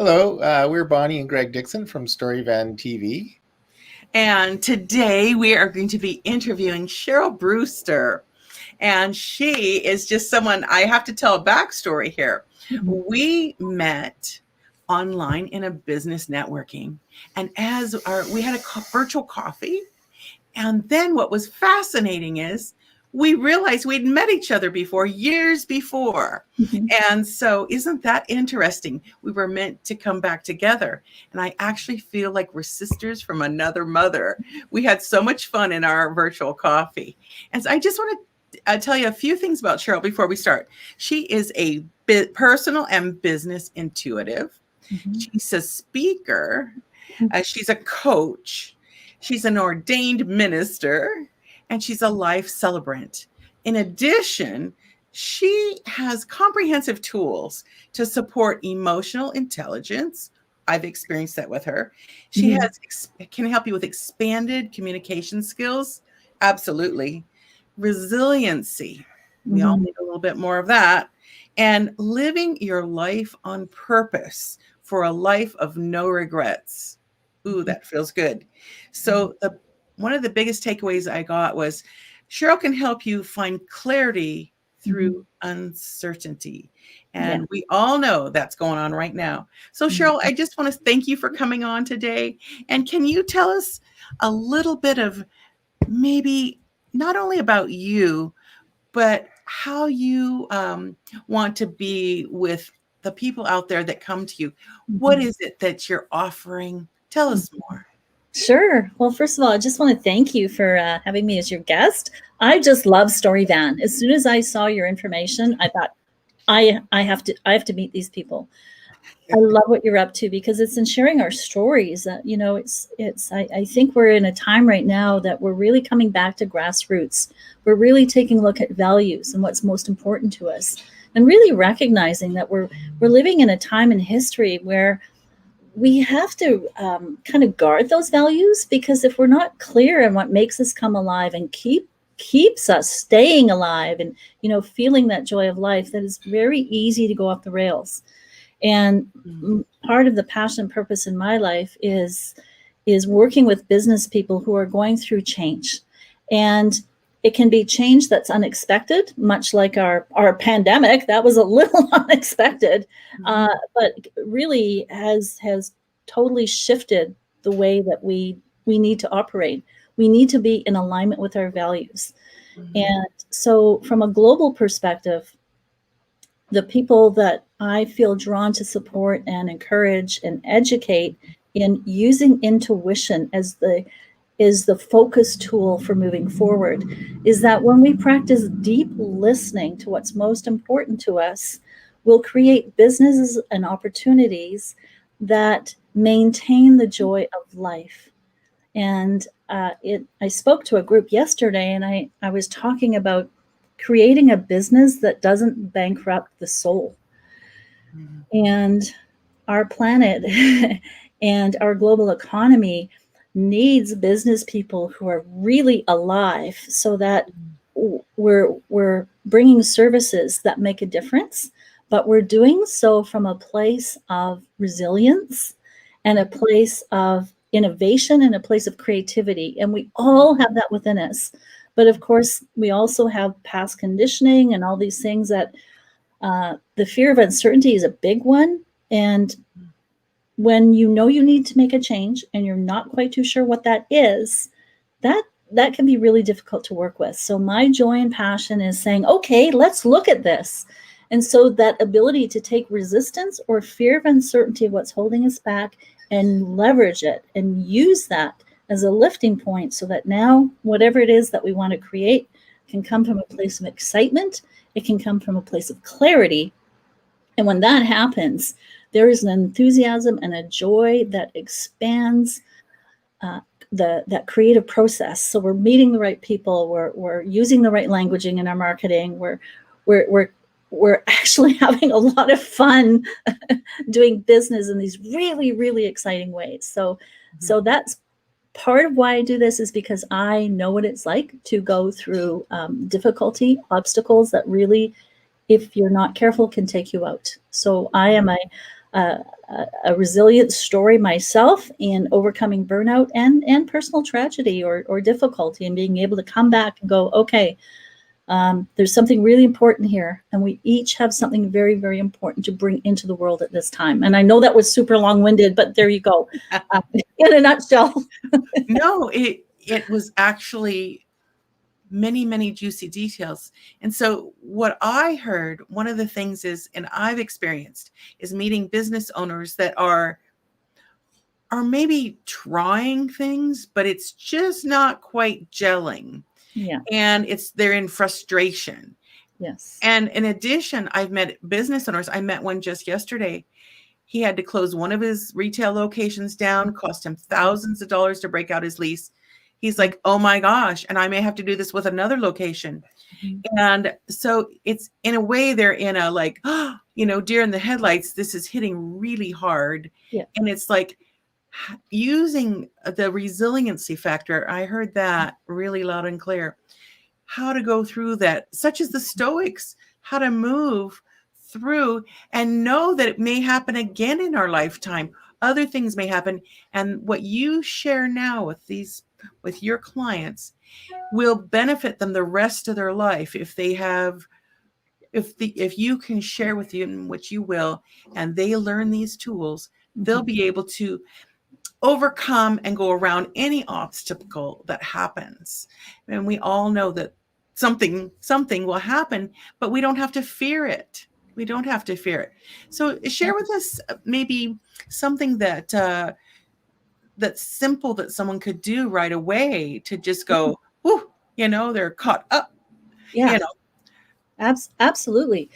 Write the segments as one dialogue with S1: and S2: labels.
S1: Hello, we're Bonnie and Greg Dixon from Storyvan TV.
S2: And today we are going to be interviewing Cheryl Brewster. And she is just someone, I have to tell a backstory here. We met online in a business networking. And we had a virtual coffee. And then what was fascinating is we realized we'd met each other before, years before. And so isn't that interesting? We were meant to come back together. And I actually feel like we're sisters from another mother. We had so much fun in our virtual coffee. And so I just want to tell you a few things about Cheryl before we start. She is a personal and business intuitive. She's a speaker. She's a coach. She's an ordained minister, and she's a life celebrant. In addition, she has comprehensive tools to support emotional intelligence. I've experienced that with her. She can help you with expanded communication skills. Absolutely. Resiliency. We all need a little bit more of that. And living your life on purpose for a life of no regrets. Ooh, that feels good. So one of the biggest takeaways I got was Cheryl can help you find clarity through uncertainty. And we all know that's going on right now. So Cheryl, I just want to thank you for coming on today. And can you tell us a little bit of maybe not only about you, but how you want to be with the people out there that come to you? What is it that you're offering? Tell us more.
S3: Sure. Well, first of all, I just want to thank you for having me as your guest. I just love Storyvan. As soon as I saw your information, I thought I have to meet these people. I love what you're up to because it's in sharing our stories. I think we're in a time right now that we're really coming back to grassroots. We're really taking a look at values and what's most important to us, and really recognizing that we're living in a time in history where we have to kind of guard those values, because if we're not clear on what makes us come alive and keeps us staying alive and, feeling that joy of life, that is very easy to go off the rails. And part of the passion and purpose in my life is working with business people who are going through change. And it can be change that's unexpected, much like our pandemic. That was a little unexpected, but really has totally shifted the way that we need to operate. We need to be in alignment with our values. And so from a global perspective, the people that I feel drawn to support and encourage and educate in using intuition as the focus tool for moving forward is that when we practice deep listening to what's most important to us, we'll create businesses and opportunities that maintain the joy of life. And I spoke to a group yesterday, and I was talking about creating a business that doesn't bankrupt the soul. And our planet and our global economy needs business people who are really alive, so that we're bringing services that make a difference, but we're doing so from a place of resilience and a place of innovation and a place of creativity. And we all have that within us. But of course, we also have past conditioning and all these things that the fear of uncertainty is a big one. And when you need to make a change and you're not quite too sure what that is, that can be really difficult to work with. So my joy and passion is saying, okay, let's look at this. And so that ability to take resistance or fear of uncertainty of what's holding us back and leverage it and use that as a lifting point, so that now whatever it is that we want to create can come from a place of excitement. It can come from a place of clarity. And when that happens, there is an enthusiasm and a joy that expands that creative process. So we're meeting the right people. We're using the right languaging in our marketing. We're actually having a lot of fun doing business in these really, really exciting ways. So that's part of why I do this, is because I know what it's like to go through difficulty, obstacles that really, if you're not careful, can take you out. So I am a resilient story myself in overcoming burnout and personal tragedy or difficulty, and being able to come back and go, okay, there's something really important here, and we each have something very, very important to bring into the world at this time. And I know that was super long-winded, but there you go, in a nutshell.
S2: No, it was actually many, many juicy details. And so what I heard, one of the things is, and I've experienced, is meeting business owners that are maybe trying things, but it's just not quite gelling.
S3: Yeah.
S2: And they're in frustration.
S3: Yes.
S2: And in addition, I've met business owners. I met one just yesterday. He had to close one of his retail locations down, cost him thousands of dollars to break out his lease. He's like, oh my gosh, and I may have to do this with another location. Mm-hmm. And so it's, in a way, they're in a like, deer in the headlights. This is hitting really hard.
S3: Yeah.
S2: And it's like using the resiliency factor. I heard that really loud and clear. How to go through that, such as the Stoics, how to move through and know that it may happen again in our lifetime. Other things may happen. And what you share now with your clients will benefit them the rest of their life if you can share with them, which you will, and they learn these tools, they'll be able to overcome and go around any obstacle that happens. And we all know that something will happen, but we don't have to fear it. We don't have to fear it. So share with us maybe something that's simple that someone could do right away to just go, whoo, they're caught up.
S3: Yeah, absolutely.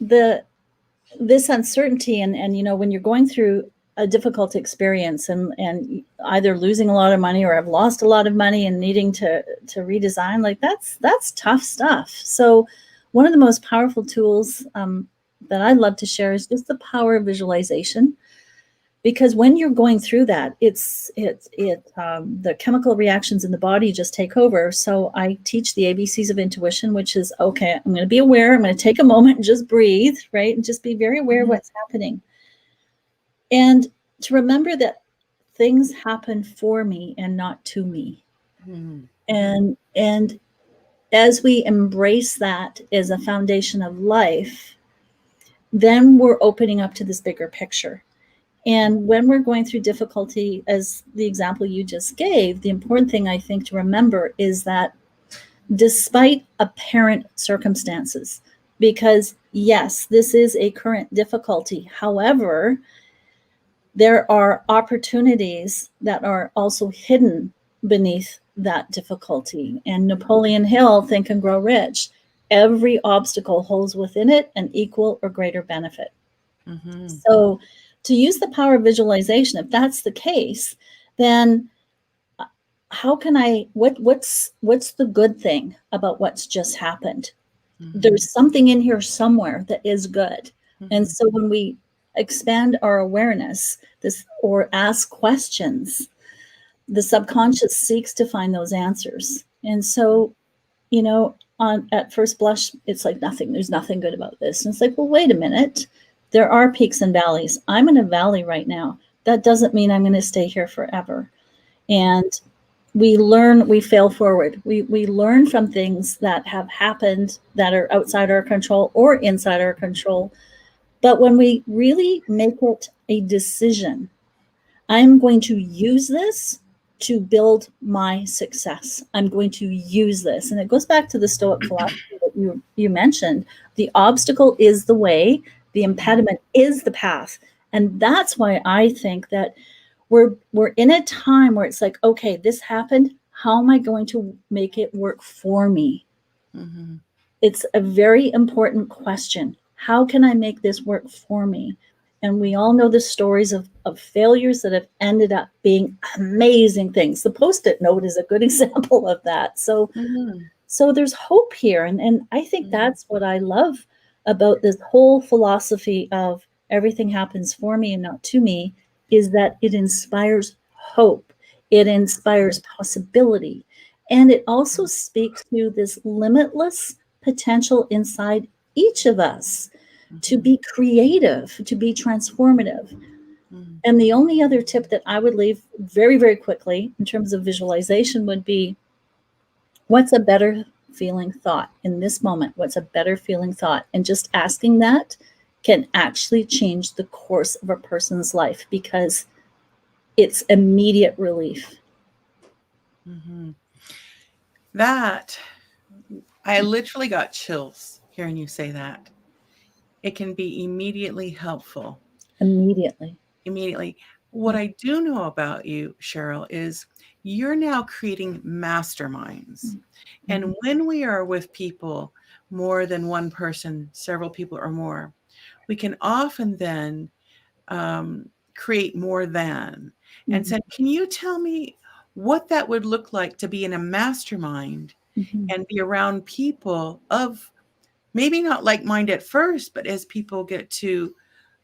S3: This uncertainty and when you're going through a difficult experience and either losing a lot of money or have lost a lot of money and needing to redesign, like that's tough stuff. So one of the most powerful tools that I love to share is just the power of visualization. Because when you're going through that, the chemical reactions in the body just take over. So I teach the ABCs of intuition, which is, okay, I'm going to be aware. I'm going to take a moment and just breathe, right? And just be very aware of what's happening. And to remember that things happen for me and not to me. Mm-hmm. And as we embrace that as a foundation of life, then we're opening up to this bigger picture. And when we're going through difficulty, as the example you just gave, the important thing I think to remember is that despite apparent circumstances, because yes, this is a current difficulty. However, there are opportunities that are also hidden beneath that difficulty. And Napoleon Hill, Think and Grow Rich, every obstacle holds within it an equal or greater benefit. Mm-hmm. So to use the power of visualization, if that's the case, then how can what's the good thing about what's just happened? Mm-hmm. There's something in here somewhere that is good. Mm-hmm. And so when we expand our awareness, or ask questions, the subconscious seeks to find those answers. And so, at first blush, it's like there's nothing good about this. And it's like, well, wait a minute. There are peaks and valleys. I'm in a valley right now. That doesn't mean I'm going to stay here forever. And we fail forward. We learn from things that have happened that are outside our control or inside our control. But when we really make it a decision, I'm going to use this to build my success. I'm going to use this. And it goes back to the Stoic philosophy that you mentioned. The obstacle is the way. The impediment is the path. And that's why I think that we're in a time where it's like, okay, this happened. How am I going to make it work for me? Mm-hmm. It's a very important question. How can I make this work for me? And we all know the stories of failures that have ended up being amazing things. The Post-it note is a good example of that. So, so there's hope here. And I think that's what I love about this whole philosophy of everything happens for me and not to me, is that it inspires hope. It inspires possibility. And it also speaks to this limitless potential inside each of us. to be creative, to be transformative.
S2: Mm-hmm.
S3: And the only other tip that I would leave very, very quickly in terms of visualization would be, what's a better feeling thought in this moment? What's a better feeling thought? And just asking that can actually change the course of a person's life, because it's immediate relief.
S2: Mm-hmm. That, I literally got chills hearing you say that. It can be immediately helpful.
S3: Immediately.
S2: What I do know about you, Cheryl, is you're now creating masterminds. And when we are with people, more than one person, several people or more, we can often then create more than. And said, can you tell me what that would look like to be in a mastermind and be around people of maybe not like mind at first, but as people get to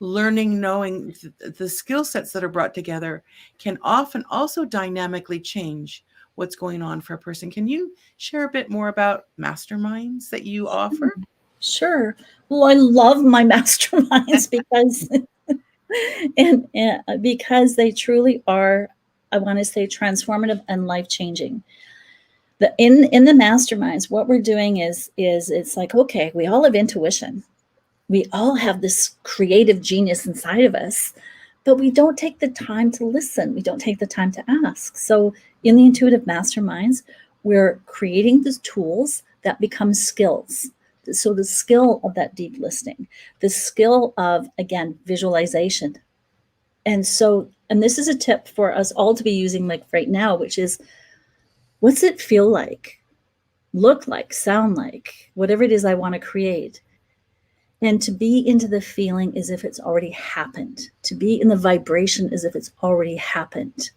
S2: learning, knowing the skill sets that are brought together can often also dynamically change what's going on for a person. Can you share a bit more about masterminds that you offer?
S3: Sure. Well, I love my masterminds because and because they truly are, I want to say, transformative and life-changing. In the masterminds, what we're doing is it's like, okay, we all have intuition. We all have this creative genius inside of us, but we don't take the time to listen. We don't take the time to ask. So in the intuitive masterminds, we're creating the tools that become skills. So the skill of that deep listening, the skill of, again, visualization. And this is a tip for us all to be using like right now, which is, what's it feel like, look like, sound like, whatever it is I want to create. And to be into the feeling as if it's already happened, to be in the vibration as if it's already happened.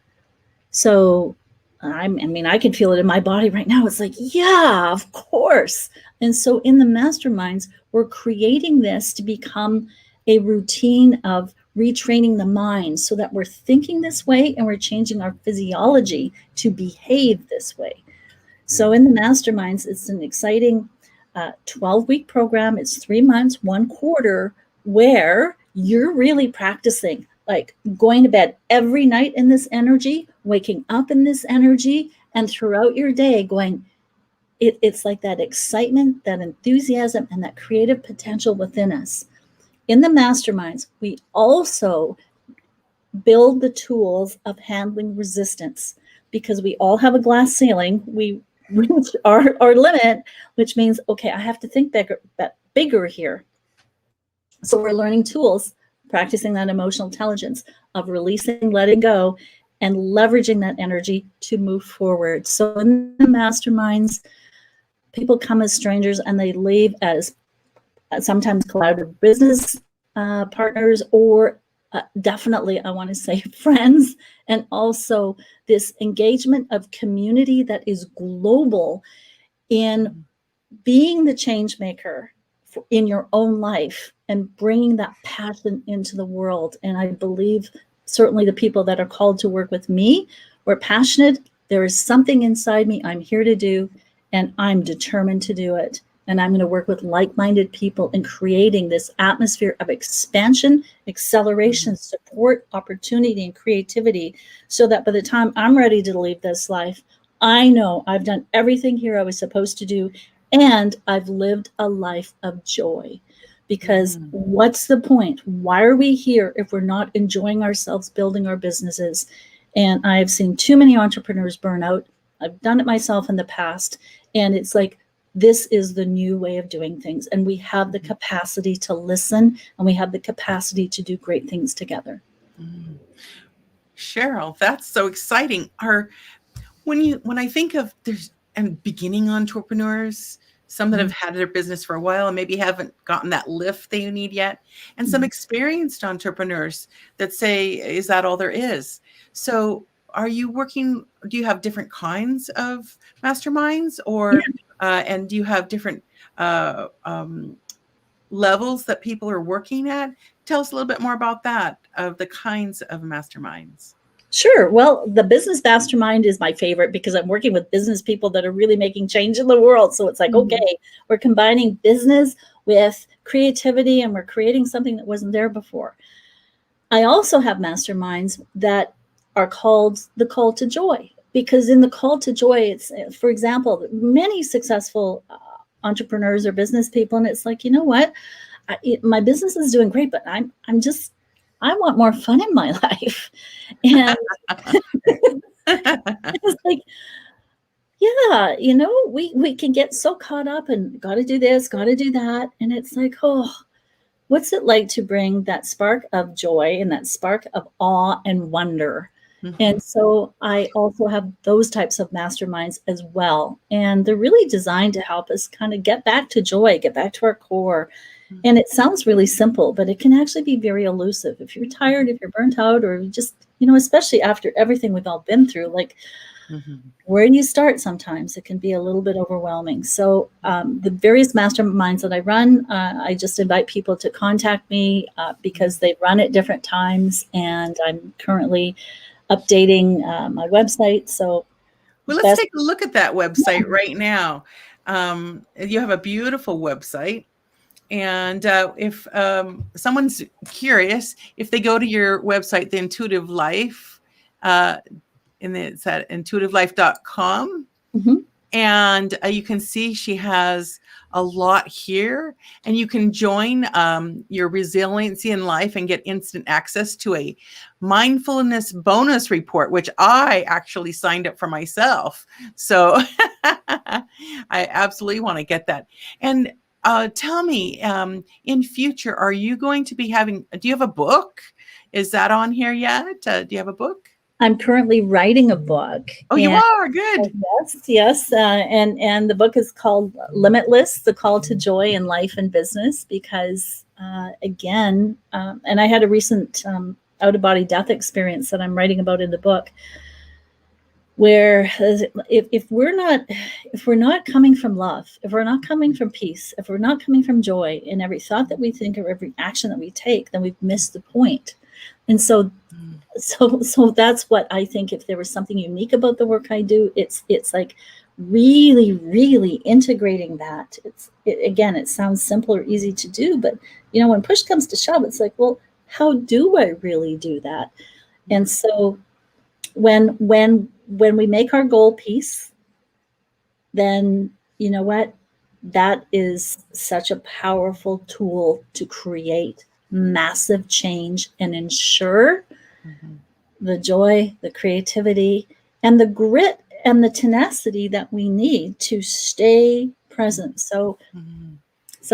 S3: So I mean, I can feel it in my body right now. It's like, yeah, of course. And so in the masterminds, we're creating this to become a routine of retraining the mind so that we're thinking this way and we're changing our physiology to behave this way. So in the masterminds, it's an exciting 12-week program. It's 3 months, 1 quarter, where you're really practicing, like going to bed every night in this energy, waking up in this energy, and throughout your day going, it's like that excitement, that enthusiasm, and that creative potential within us. In the masterminds, we also build the tools of handling resistance, because we all have a glass ceiling. We reach our limit, which means, okay, I have to think bigger here. So we're learning tools, practicing that emotional intelligence of releasing, letting go, and leveraging that energy to move forward. So in the masterminds, people come as strangers and they leave as sometimes collaborative business partners, or definitely, I want to say, friends, and also this engagement of community that is global in being the change maker in your own life and bringing that passion into the world. And I believe certainly the people that are called to work with me, we're passionate. There is something inside me I'm here to do, and I'm determined to do it. And I'm going to work with like-minded people in creating this atmosphere of expansion, acceleration, support, opportunity, and creativity, so that by the time I'm ready to leave this life, I know I've done everything here I was supposed to do, and I've lived a life of joy. Because what's the point? Why are we here if we're not enjoying ourselves, building our businesses? And I've seen too many entrepreneurs burn out. I've done it myself in the past. And it's like, this is the new way of doing things. And we have the capacity to listen, and we have the capacity to do great things together.
S2: Cheryl, that's so exciting. When I think of beginning entrepreneurs, some that have had their business for a while and maybe haven't gotten that lift they need yet, and some experienced entrepreneurs that say, is that all there is? So do you have different kinds of masterminds, or and do you have different levels that people are working at? Tell us a little bit more about that, of the kinds of masterminds.
S3: Sure. Well, the business mastermind is my favorite because I'm working with business people that are really making change in the world. So it's like,
S2: Mhm.
S3: okay, we're combining business with creativity and we're creating something that wasn't there before. I also have masterminds that are called the call to joy, because in the call to joy, it's, for example, many successful entrepreneurs or business people, and it's like, you know what, my business is doing great, but I'm just, I want more fun in my life, and it's like, yeah, we can get so caught up and got to do this, got to do that, and it's like, oh, what's it like to bring that spark of joy and that spark of awe and wonder? And so I also have those types of masterminds as well. And they're really designed to help us kind of get back to joy, get back to our core. And it sounds really simple, but it can actually be very elusive. If you're tired, if you're burnt out, or just, especially after everything we've all been through, like, where do you start? Sometimes it can be a little bit overwhelming. So the various masterminds that I run, I just invite people to contact me because they run at different times, and I'm currently updating my website. So
S2: Well, let's take a look at that website right now. You have a beautiful website. And if someone's curious, if they go to your website, The Intuitive Life, and it's at intuitivelife.com.
S3: Mhm.
S2: And you can see she has a lot here, and you can join your resiliency in life and get instant access to a mindfulness bonus report, which I actually signed up for myself. So I absolutely want to get that. And tell me, in future, are you going to be having, do you have a book? Is that on here yet? Do you have a book?
S3: I'm currently writing a book.
S2: Oh, you are? Good.
S3: Yes. And the book is called Limitless, The Call to Joy in Life and Business, because again, and I had a recent out-of-body death experience that I'm writing about in the book, where if we're not coming from love, if we're not coming from peace, if we're not coming from joy in every thought that we think or every action that we take, then we've missed the point. And so that's what I think. If there was something unique about the work I do, it's like really integrating that. Again, it sounds simple or easy to do, but when push comes to shove, it's like, well, how do I really do that? And so when we make our goal peace, then you know what, that is such a powerful tool to create massive change and ensure the joy, the creativity, and the grit and the tenacity that we need to stay present. So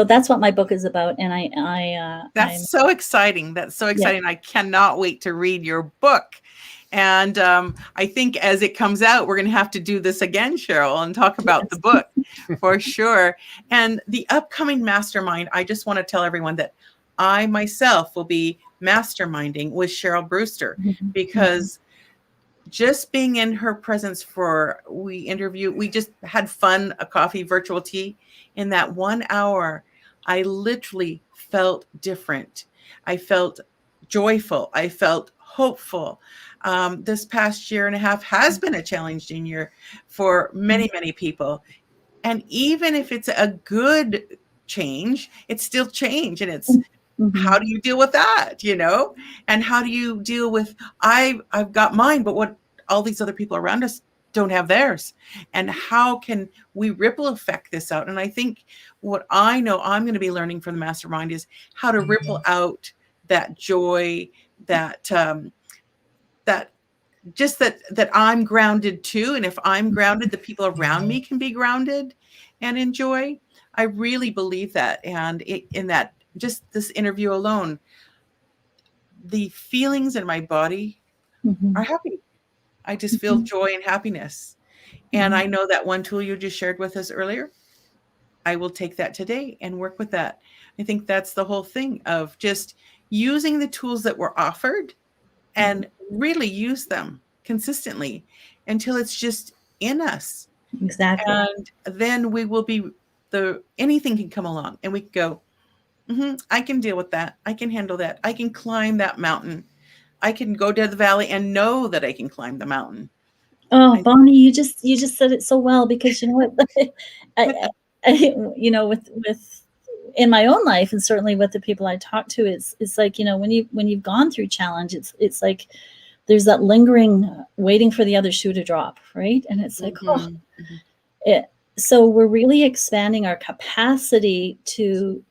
S3: that's what my book is about. And
S2: that's so exciting. That's so exciting. Yeah. I cannot wait to read your book. And I think as it comes out, we're going to have to do this again, Cheryl, and talk about the book for sure. And the upcoming mastermind, I just want to tell everyone that I myself will be masterminding with Cheryl Brewster, because just being in her presence we just had fun, a coffee, virtual tea. In that 1 hour, I literally felt different. I felt joyful. I felt hopeful. This past year and a half has been a challenging year for many people. And even if it's a good change, it's still change. And it's, how do you deal with that, And how do you deal with, I've got mine, but what all these other people around us don't have theirs? And how can we ripple effect this out? And I think what I know I'm going to be learning from the mastermind is how to ripple out that joy, that I'm grounded too. And if I'm grounded, the people around me can be grounded and enjoy. I really believe that. And in that, just this interview alone, the feelings in my body are happy. I just feel joy and happiness. And I know that one tool you just shared with us earlier, I will take that today and work with that. I think that's the whole thing of just using the tools that were offered and really use them consistently until it's just in us.
S3: Exactly.
S2: And then we will be anything can come along and we can go, I can deal with that. I can handle that. I can climb that mountain. I can go to the valley and know that I can climb the mountain.
S3: Oh, Bonnie, you just said it so well, because you know what, I you know, with in my own life, and certainly with the people I talk to, it's like, you know, when you've gone through challenge, it's like there's that lingering, waiting for the other shoe to drop, right? And it's like, oh, so we're really expanding our capacity to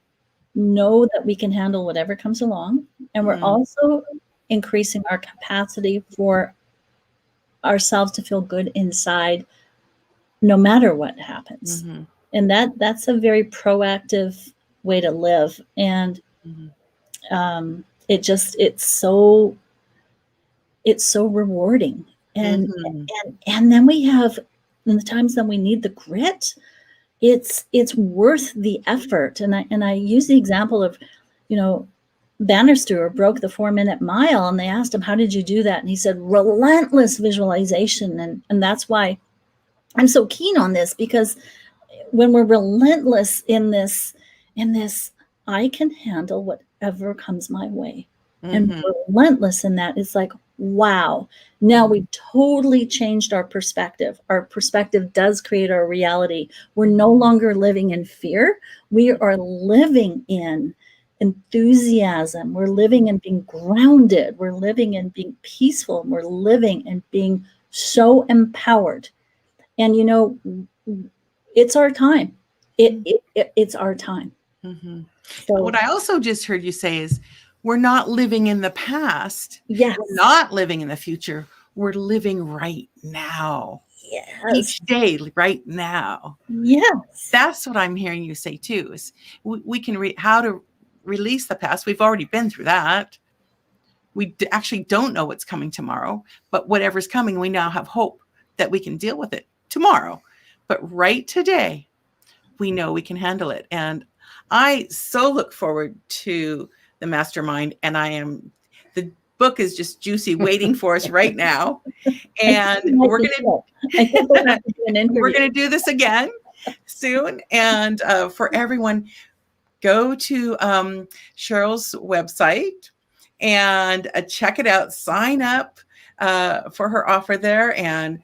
S3: know that we can handle whatever comes along, and we're also increasing our capacity for ourselves to feel good inside, no matter what happens. And that's a very proactive way to live. And it's so rewarding. And then we have, in the times that we need the grit, it's worth the effort. And I use the example of, you know, Bannister broke the 4-minute mile, and they asked him, how did you do that? And he said, relentless visualization. And that's why I'm so keen on this, because when we're relentless in this, I can handle whatever comes my way. And relentless in that, it's like, wow, now we totally changed our perspective. Our perspective does create our reality. We're no longer living in fear. We are living in enthusiasm. We're living in being grounded. We're living in being peaceful. We're living in being so empowered. And, you know, it's our time. It's our time.
S2: So, what I also just heard you say is, we're not living in the past.
S3: Yes.
S2: We're not living in the future. We're living right now.
S3: Yes.
S2: Each day, right now.
S3: Yes.
S2: That's what I'm hearing you say too, is we can how to release the past. We've already been through that. We actually don't know what's coming tomorrow, but whatever's coming, we now have hope that we can deal with it tomorrow. But right today, we know we can handle it. And I so look forward to the mastermind, and the book is just juicy, waiting for us right now. And we're gonna do this again soon. And for everyone, go to Cheryl's website and check it out. Sign up for her offer there, and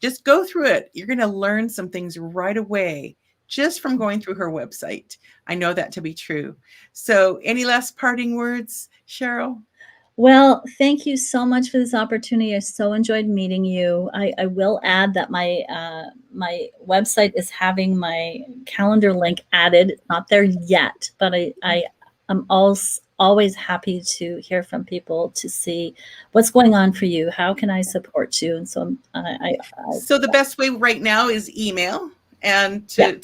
S2: just go through it. You're going to learn some things right away just from going through her website. I know that to be true. So any last parting words, Cheryl?
S3: Well, thank you so much for this opportunity. I so enjoyed meeting you. I will add that my website is having my calendar link added. It's not there yet, but I'm always happy to hear from people, to see what's going on for you. How can I support you? And so
S2: so the best way right now is email, and to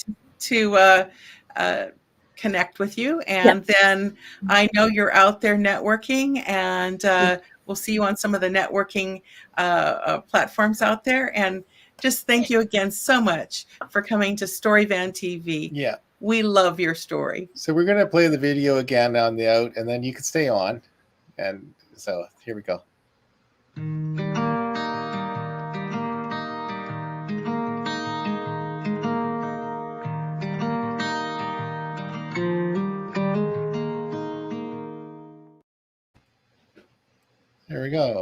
S2: connect with you. And then I know you're out there networking, and we'll see you on some of the networking platforms out there. And just thank you again so much for coming to Storyvan TV.
S1: Yeah.
S2: We love your story.
S1: So we're going to play the video again on the out, and then you can stay on. And so here we go. There we go.